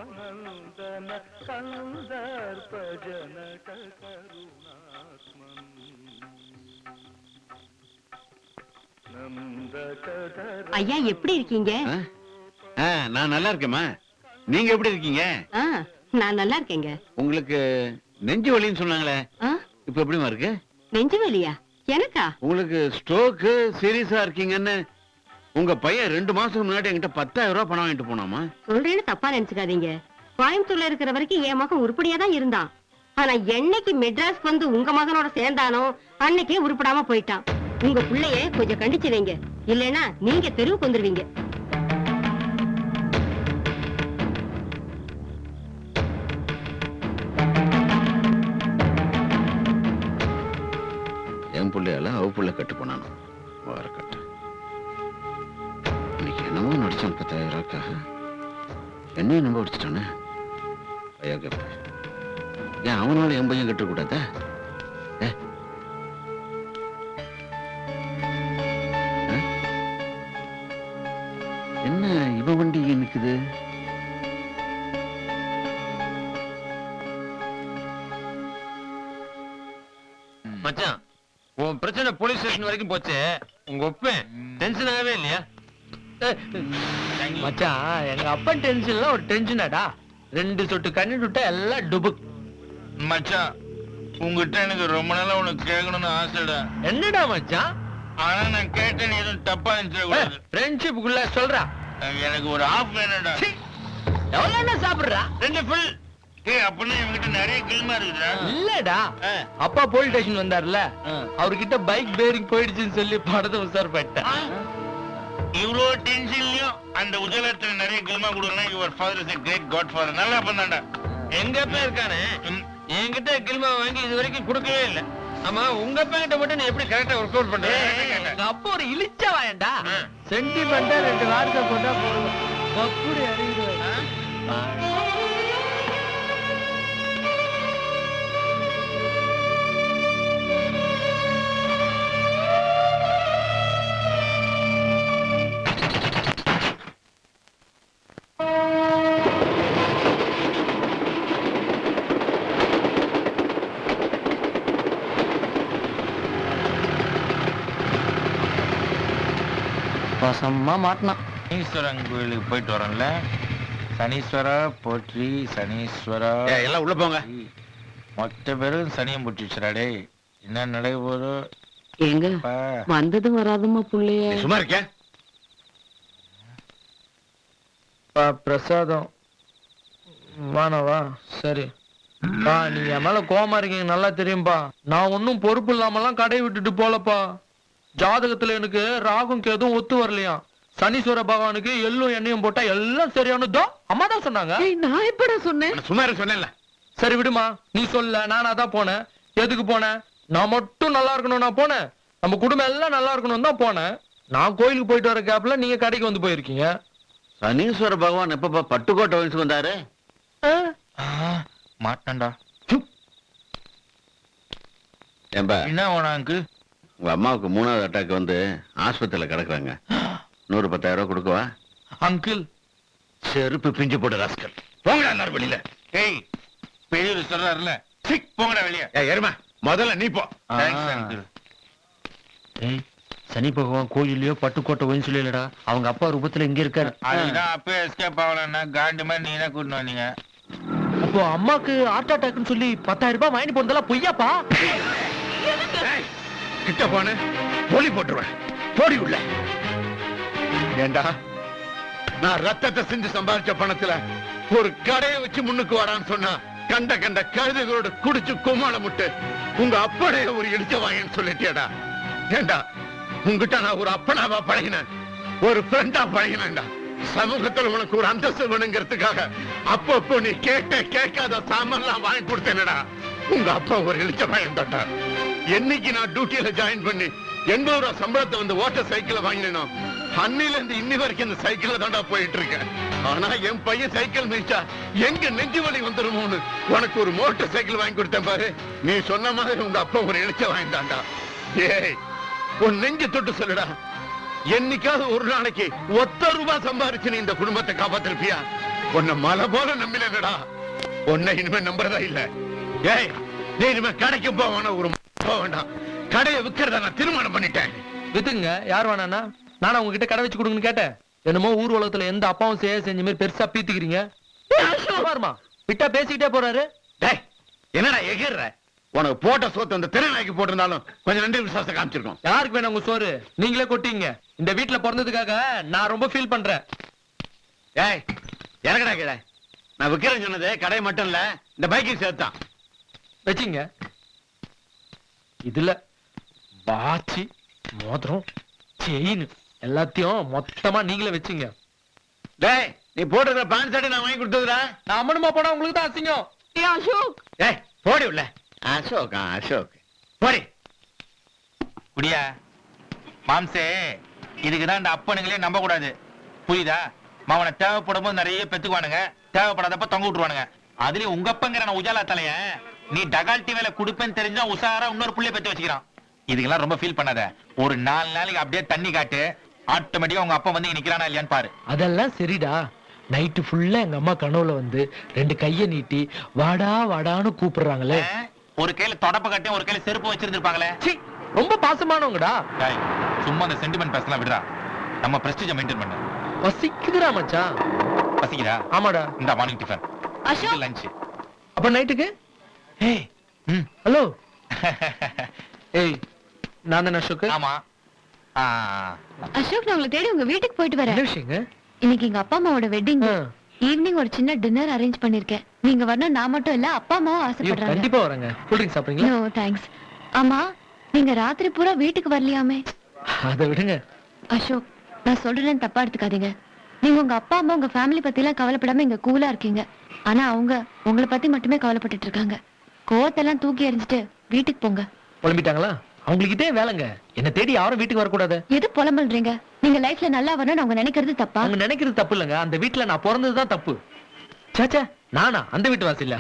गोपनन्दन कन्दर्पजनक करुणात्मन् ஐயா எப்படி இருக்கீங்க? நான் நல்லா இருக்கேம்மா. நீங்க எப்படி இருக்கீங்க? நான் நல்லா இருக்கேங்க. உங்களுக்கு நெஞ்சு வலின்னு சொன்னாங்களே, இப்ப எப்படிமா இருக்கு? நெஞ்சு வலியா? எனக்கா? உங்களுக்கு ஸ்ட்ரோக் சீரியஸா இருக்கீங்கன்னு உங்க பையன் 2 மாசத்துக்கு முன்னாடி என்கிட்ட 10,000 ரூபாய் பணம் வாங்கிட்டு போனாமா? சொல்றேன்னு தப்பா நினைச்சுக்காதீங்க. கோயம்புத்தூர்ல இருக்கிற வரைக்கும் என் மகன் உருப்படியா தான் இருந்தான். ஆனா என்னைக்கு மெட்ராஸ் வந்து உங்க மகனோட சேர்ந்தானோ அன்னைக்கே உருப்படாம போயிட்டான். உங்க பிள்ளைய கொஞ்சம் கண்டிச்சு வைங்க, இல்லைன்னா நீங்க தெருவுக்கு வந்துருவீங்க. என் பிள்ளையால அவ பிள்ளை கட்டு போனானோ வார கட்டு. இன்னைக்கு என்னமோ நடிச்சான் 10,000 ரூபாய்க்காக. என்னையும் நம்ப வச்சுட்டானே. ஐயா கேப்ப ஏன் அவனால என் பையன் கட்டக்கூடாதா? என்ன இவ வண்டி நிக்குது? மச்சான், உன் பிரச்சனை போலீஸ் ஸ்டேஷன் வரைக்கும் போச்சு. உங்க ஒப்பன் டென்ஷன் ஆகவே இல்லையா? மச்சான், எங்க அப்பன் டென்ஷன்ல ஒரு டென்ஷனாடா. 2 சொட்டு கண்ணி விட்டா எல்லாம் டுபுக். மச்சான், உங்ககிட்ட எனக்கு ரொம்ப நாளா உனக்கு கேட்கணும்னு ஆசைடா. என்னடா மச்சான்? ஆனா நான் கேட்டேன் எதுவும் தப்பா நினைச்சிடக்கூடாது. ஃப்ரெண்ட்ஷிப்புக்குள்ள சொல்றா. எனக்கு ஒரு ஆஃப் வேணும்டா. எவ்வளவு சாப்பிடுறா? 2 ஃபுல். அப்படின்னா என்கிட்ட நிறைய கில்மா இருக்குதா? இல்லடா, அப்பா போலீஸ் ஸ்டேஷன் வந்தார்ல, அவர்கிட்ட பைக் பேரிங் போயிடுச்சுன்னு சொல்லி படத்தை உசார் போயிட்டேன். இவ்வளோ டென்ஷன்லயும் அந்த உஜலத்துல நிறைய கில்மா கொடுக்கணும். Your father is a great godfather. நல்லா பண்ணாண்டா. எங்க அப்பா இருக்கானே, என்கிட்ட கில்மா வாங்கி இது வரைக்கும் கொடுக்கவே இல்ல. ஆமா, உங்க அப்பா கிட்ட மட்டும் நீ எப்படி கரெக்டா ஒர்க் அவுட் பண்ற? எங்க அப்பா ஒரு இழிச்சா வாயண்டா. சென்டிமெண்டா 2 வார்த்தை போட்டா போதும், அப்படி அறிவுறுவேன். பசமா மாட்டினான். சனீஸ்வரன் கோயிலுக்கு போயிட்டு வரேன்ல. சனீஸ்வரா போற்றி, சனீஸ்வரா எல்லாம் உள்ள போங்க. மொத்த பேரும் சனியம் போட்டு வச்சுறாடே. என்ன நடக்க போதோ எங்க வந்ததும் வராதுமா புள்ளைய. சும்மா இருக்க. பிரசாதம் வானவா? சரி பா, நீ என் மேல கோவமா இருக்கீங்க நல்லா தெரியும்பா. நான் ஒன்னும் பொறுப்பு இல்லாமலாம் கடை விட்டுட்டு போலப்பா. ஜாதகத்துல எனக்கு ராகும் கேதும் ஒத்து வரலையா. சனீஸ்வர பகவானுக்கு எள்ளும் எண்ணெயும் போட்டா எல்லாம் சரியானதோ அம்மா தான் சொன்னாங்க. நான் எப்படா சொன்னேன்? சும்மா இருக்க சொன்னேன்ல. சரி விடுமா, நீ சொல்ல. நானா தான் போனேன். எதுக்கு போனேன்? நான் மட்டும் நல்லா இருக்கணும் நான் போனேன். நம்ம குடும்பம் எல்லாம் நல்லா இருக்கணும் தான் போனேன். நான் கோயிலுக்கு போயிட்டு வர கேப்ல நீங்க கடைக்கு வந்து போயிருக்கீங்க. சனீஸ்வர பகவான் எப்ப பட்டுக்கோட்டை வயசு வந்தாரு? மாட்டான்டா. ஏம்பா என்ன உனக்கு? உங்க அம்மாவுக்கு 3வது அட்டாக் வந்து ஆஸ்பத்திரியில கிடக்குறாங்க. 110,000 ரூபாய் கொடுக்கவா? அங்கிள், செருப்பு பிஞ்சு போட்டு ராஸ்கல். போங்கடா எல்லாரும் வெளியில. ஏய், பெரியவர் சொல்றாருல, போங்கடா வெளியே. எருமா, முதல்ல நீ போ. Thanks uncle. ஏய், சனி பகவான் கோயிலையோ பட்டுக்கோட்டை ஒயின் சொல்லலடா. அவங்க அப்பா ரூபத்துல இங்க இருக்காரு. அதுதான் அப்பவே எஸ்கேப் ஆகலன்னா காண்டு மாதிரி நீ தான் கூட்டிட்டு வந்தீங்க. அப்போ அம்மாக்கு ஹார்ட் அட்டாக்னு சொல்லி 10,000 ரூபாய் வாங்கி போனதெல்லாம் பொய்யாப்பா? கிட்ட போன போலி போட்டுருவேன். போடி உள்ள. ஏண்டா, நான் ரத்தத்தை செஞ்சு சம்பாதிச்ச பணத்துல ஒரு கடையை வச்சு முன்னுக்கு வரான்னு சொன்னா கண்ட கண்ட கழுதைகளோட குடிச்சு கும்மாள முட்டு உங்க அப்படைய ஒரு இடிச்ச வாங்கன்னு சொல்லிட்டேடா. ஏண்டா, உங்ககிட்ட நான் ஒரு அப்பனாவா பழகினேன், ஒரு ஃப்ரெண்டா பழகினேன்டா. சமூகத்துல உனக்கு ஒரு அந்தஸ்து வேணுங்கிறதுக்காக அப்பப்போ நீ கேட்காத சாமான்லாம் வாங்கி கொடுத்தேனடா. உங்க அப்பா ஒரு இழிச்ச பையன் தான்டா. என்னைக்கு நான் டியூட்டியில ஜாயின் பண்ணி 80 ரூபாய் சம்பளத்தை வந்து ஓட்ட சைக்கிளை வாங்கினேனோ அன்னில இருந்து இன்னி வரைக்கும் இந்த சைக்கிள தாண்டா போயிட்டு இருக்கேன். ஆனா என் பையன் சைக்கிள் மிதிச்சா எங்க நெஞ்சு வலி வந்துருமோன்னு உனக்கு ஒரு மோட்டார் சைக்கிள் வாங்கி கொடுத்தேன் பாரு. நீ சொன்ன மாதிரி உங்க அப்பா ஒரு இழிச்ச வாங்கிட்டான்டா. ஏய், உன் நெஞ்சு தொட்டு சொல்லுடா, என்னைக்காவது ஒரு நாளைக்கு 1 ரூபாய் சம்பாரிச்சு நீ இந்த குடும்பத்தை காப்பாத்திருப்பியா? உன்னை மலை போல நம்பினடா. உன்னை இனிமே நம்புறதா இல்ல. ஏய், நீ இனிமே கடைக்கு போவான ஒரு போக வேண்டாம். கடையை விக்கிறத நான் தீர்மானம் பண்ணிட்டேன். வித்துங்க, யார் வேணாண்ணா? நானா உங்ககிட்ட கடை வச்சு கொடுங்கன்னு கேட்டேன். என்னமோ ஊர் உலகத்துல எந்த அப்பாவும் செஞ்ச மாதிரி பெருசா பீத்திக்கிறீங்க. பாருமா, விட்டா பேசிக்கிட்டே போறாரு. டேய், என்னடா எகிர்ற? உனக்கு போட்ட சோத்து அந்த திறனாக்கி போட்டிருந்தாலும் கொஞ்சம் நன்றி விசுவாசம் காமிச்சிருக்கோம். யாருக்கு வேணும் உங்க சோறு? நீங்களே கொட்டீங்க. இந்த வீட்டுல பிறந்ததுக்காக நான் ரொம்ப ஃபீல் பண்றேன். ஏய், இறங்கடா கீழே. நான் விக்கிறேன்னு சொன்னது கடை மட்டும் இல்ல, இந்த பைக்கையும் சேர்த்தான். வச்சிங்க. இதுல வாட்சி, மோதிரம், செயின் எல்லாத்தையும் மொத்தமா நீங்களே வச்சுங்க. டேய், நீ போட்டுக்கிற பேண்ட் ஷர்ட் நான் வாங்கி கொடுத்ததுடா. நான் அம்மனுமா போனா உங்களுக்கு தான் அசிங்கம். அசோக், ஏய், போடி உள்ள. அசோக், அசோக், போடி. குடியா மாம்சே, இதுக்குதான் இந்த அப்பனுங்களே நம்ப கூடாது, புரியுதா? மாவனை தேவைப்படும் போது நிறைய பெத்துக்குவானுங்க, தேவைப்படாதப்ப தொங்க விட்டுருவானுங்க. அதுலயும் உங்க அப்பங்கிற நான் உஜாலா தலைய நீ டகால்ட்டி வேலை கொடுப்பேன்னு தெரிஞ்சா உசாரா இன்னொரு புள்ளைய பெத்து வச்சுக்கிறான். இதுக்கெல்லாம் ரொம்ப ஃபீல் பண்ணாத. ஒரு 4 நாளைக்கு அப்படியே தண்ணி காட்டு, ஆட்டோமேட்டிக்கா உங்க அப்பா வந்து இங்க நிக்கிறானா இல்லையான்னு பாரு. அதெல்லாம் சரிடா. நைட்டு ஃபுல்லா எங்க அம்மா கனவுல வந்து 2 கைய நீட்டி வாடா வாடான்னு கூப்பிடுறாங்களே. ஒரு கையில தொடப்ப கட்டி ஒரு கையில செருப்பு வச்சிருந்திருப்பாங்களே. ரொம்ப பாசமானவங்கடா. சும்மா அந்த சென்டிமெண்ட் பேசலாம் விடுறா. நம்ம பிரஸ்டீஜ மெயின்டைன் பண்ணு. பசிக்குதுடா மச்சான். பசிக்குதா? ஆமாடா. இந்த மார்னிங் டிஃபன், அசோக், லஞ்ச். அப்ப நைட்டுக்கு? ஏய், ஹலோ. ஏய், நான் தான் அசோக். ஆமா. அசோக், நான் உங்களை தேடி உங்க வீட்டுக்கு போயிட்டு என்ன வரேன். விஷயங்க? இன்னைக்கு எங்க அப்பா அம்மாவோட வெட்டிங். ஈவினிங் ஒரு சின்ன டின்னர் அரேஞ்ச் பண்ணிருக்கேன். நீங்க வரணும். நான் மட்டும் இல்ல, அப்பா அம்மாவும் ஆசைப்படுறாங்க. கண்டிப்பா வரேங்க. கூல் ட்ரிங்க் சாப்பிடுறீங்களா? No thanks. ஆமா, நீங்க ராத்திரி பூரா வீட்டுக்கு வரலையாமே? அதை விடுங்க. அசோக், நான் சொல்றேன்னு தப்பா எடுத்துக்காதீங்க. நீங்க உங்க அப்பா அம்மா உங்க ஃபேமிலி பத்தி எல்லாம் கவலைப்படாம இங்க கூலா இருக்கீங்க. ஆனா அவங்க உங்களை பத்தி மட்டுமே கவலைப்பட்டுட்டு இருக்காங்க. கோவத்தெல்லாம் தூக்கி எறிஞ்சிட்டு வீட்டுக்கு போங்க. புலம்பிட்டாங்களா? அவங்களுக்கு இதே வேலைங்க. என்ன தேடி யாரும் வீட்டுக்கு வரக்கூடாது. எது புலம்பல்றீங்க? நீங்க லைஃப்ல நல்லா வரணும்னு அவங்க நினைக்கிறது தப்பா? அவங்க நினைக்கிறது தப்பு இல்லங்க. அந்த வீட்டுல நான் பிறந்ததுதான் தப்பு. சாச்சா, நானா அந்த வீட்டு வாசி இல்ல.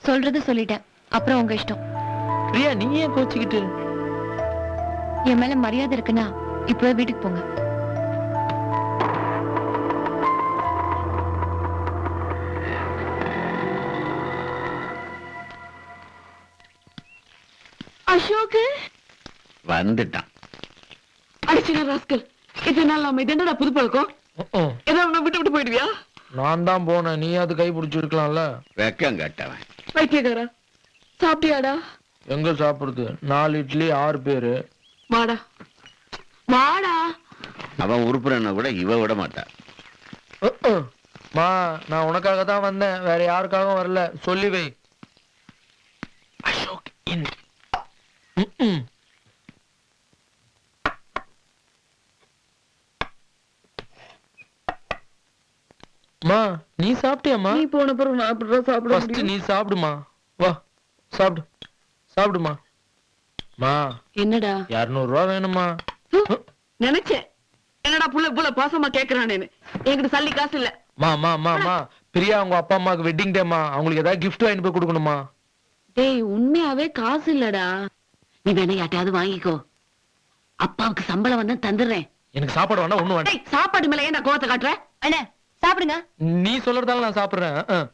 சொல்றது சொல்லிட்டேன், அப்புறம் உங்க இஷ்டம். பிரியா, நீ ஏன் கோச்சிக்கிட்டு? என் மேல மரியாதை இருக்குன்னா இப்பவே வீட்டுக்கு போங்க. அசோக் வந்துட்டான். அடிச்சுங்க ராஸ்கல். இதனால நம்ம இது என்னடா புது பழக்கம்? ஏதாவது விட்டு விட்டு போயிடுவியா? நான் தான் போனேன், நீ அது கை பிடிச்சி இருக்கலாம்ல. வெக்கம் கட்டவன். வைத்தியக்காரா, சாப்பிட்டியாடா? எங்க சாப்பிடுறது? 4 இட்லி 6 பேரு. வாடா வாடா. அவன் உருப்புறன கூட இவ விட மாட்டா. மா, நான் உனக்காக தான் வந்தேன், வேற யாருக்காகவும் வரல. சொல்லி வை. அசோக் இன். மா, நீ சாப்பிட்டியாமா? நீ போன பிறகு நான் அப்படிதான் சாப்பிட ஃபர்ஸ்ட் முடியும். நீ சாப்பிடுமா. வா, சாப்பிடு. சாப்பிடுமா. மா, என்னடா? 200 ரூபா வேணுமா? நினைச்சேன், என்னடா புள்ள புள்ள பாசமா கேக்குறானேன்னு. என்கிட்ட சல்லி காசு இல்ல. மா மா மா மா, பிரியா உங்க அப்பா அம்மாக்கு வெட்டிங் டேமா, அவங்களுக்கு ஏதாவது gift வாங்கி போய் கொடுக்கணுமா? டேய், உண்மையாவே காசு இல்லடா. நீ வேணா யார்ட்டையாவது வாங்கிக்கோ. அப்பாவுக்கு சம்பளம் வந்து தந்துடுறேன். எனக்கு சாப்பாடு வேணா ஒண்ணும் வேண்டாம். டேய், சாப்பாடு மேல ஏன் கோவத்தை காட்டுற? அண்ணே, சாப்பிடுங்க. நீ சொல்றதால நான் சாப்பிடுறேன்.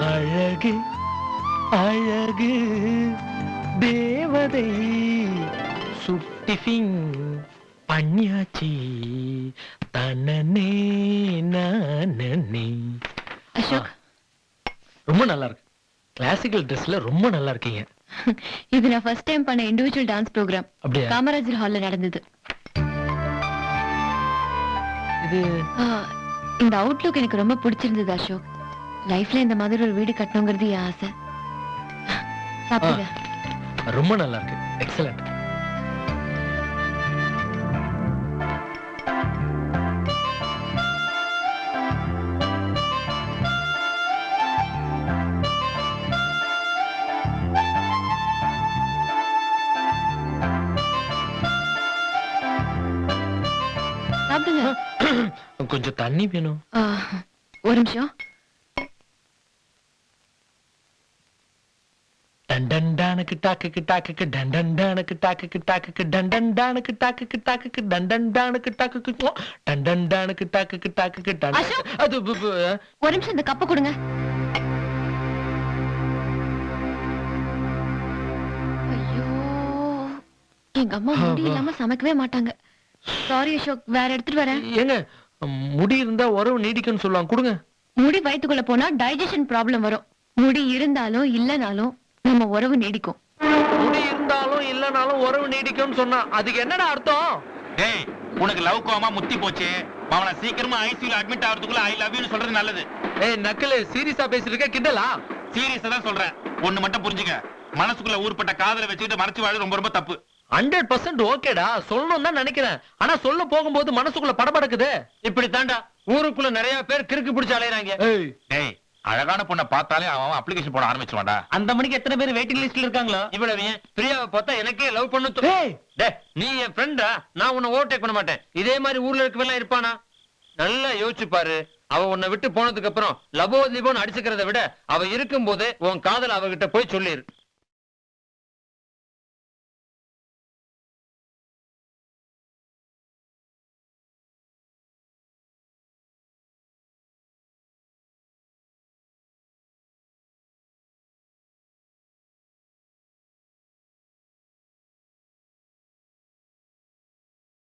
அழகு அழகு தேவதை சுட்டிஃபிங் பண்ணியாச்சி தன்னே நானே. அசோக், ரொம்ப நல்லா இருக்கு. கிளாசிக்கல் ட்ரெஸ்ல ரொம்ப நல்லா இருக்கீங்க. இது நான் ஃபர்ஸ்ட் டைம் பண்ண இண்டிவிஜுவல் டான்ஸ் ப்ரோக்ராம். அப்படியா? காமராஜர் ஹால்ல நடந்தது. இது இந்த அவுட்லுக் எனக்கு ரொம்ப பிடிச்சிருந்தது அசோக். லைஃப்ல இந்த மாதிரி ஒரு வீடு கட்டணுங்கிறது என் ஆசை. சாப்பிடுங்க. ரொம்ப நல்லா இருக்கு. எக்ஸலண்ட். சாப்பிடுங்க. கொஞ்சம் தண்ணி வேணும். ஒரு நிமிஷம். டண்டன்டானுக்கு டாக்குக்கு டாக்குக்கு டண்டன்டானுக்கு டாக்குக்கு டாக்குக்கு டண்டன்டானுக்கு டாக்குக்கு டாக்குக்கு டண்டன்டானுக்கு டாக்குக்கு டண்டன்டானுக்கு டாக்குக்கு டாக்குக்கு அசோக். அது ஒரு நிமிஷம் இந்த கப்பை கொடுங்க. ஐயோ, எங்க அம்மா முடி இல்லாம சமைக்கவே மாட்டாங்க. சாரி அசோக், வேற எடுத்துட்டு வரேன். ஏங்க முடி இருந்தா உறவு நீடிக்கும்னு சொல்லுவாங்க, கொடுங்க. முடி வயித்துக்குள்ள போனா டைஜஷன் ப்ராப்ளம் வரும். முடி இருந்தாலும் இல்லனாலும் நம்ம உறவு நீடிக்கும். முடி இருந்தாலும் இல்லனாலும் உறவு நீடிக்கும்னு சொன்னா அதுக்கு என்னடா அர்த்தம்? டேய், உனக்கு லவ் கோமா முத்தி போச்சு. அவனை சீக்கிரமா ஐசியூல அட்மிட் ஆகிறதுக்குள்ள ஐ லவ் யூன்னு சொல்றது நல்லது. ஏய் நக்கலு, சீரியஸா பேசிட்டு இருக்க கிண்டலா? சீரியஸா தான் சொல்றேன். ஒண்ணு மட்டும் புரிஞ்சுக்க, மனசுக்குள்ள ஊர்பட்ட காதலை வச்சுக்கிட்டு மறைச்சு வாழ ரொம்ப ரொம்ப தப்பு. 100% ஓகேடா, சொல்லணும் தான் நினைக்கிறேன். ஆனா சொல்ல போகும்போது மனசுக்குள்ள படபடக்குது. இப்படி தாண்டா ஊருக்குள்ள நிறைய பேர் கிறுக்கு பிடிச்சு அலையறாங்க. ஏய் டேய், அழகான பொண்ணை பார்த்தாலே அவன் அப்ளிகேஷன் போட ஆரம்பிச்சுவான்டா. அந்த மணிக்கு எத்தனை பேர் வெயிட்டிங் லிஸ்ட்ல இருக்காங்களோ. இவ்வளவு பிரியாவை பார்த்தா எனக்கே லவ் பண்ண ஏய் டேய், நீ என் ஃப்ரெண்டா, நான் உன்னை ஓவர்டேக் பண்ண மாட்டேன். இதே மாதிரி ஊர்ல இருக்கவெல்லாம் இருப்பானா? நல்லா யோசிச்சு பாரு. அவ உன்னை விட்டு போனதுக்கு அப்புறம் லபோ லிபோன்னு அடிச்சுக்கிறத விட அவ இருக்கும் போதே உன் காதல் அவகிட்ட போய் சொல்லிரு.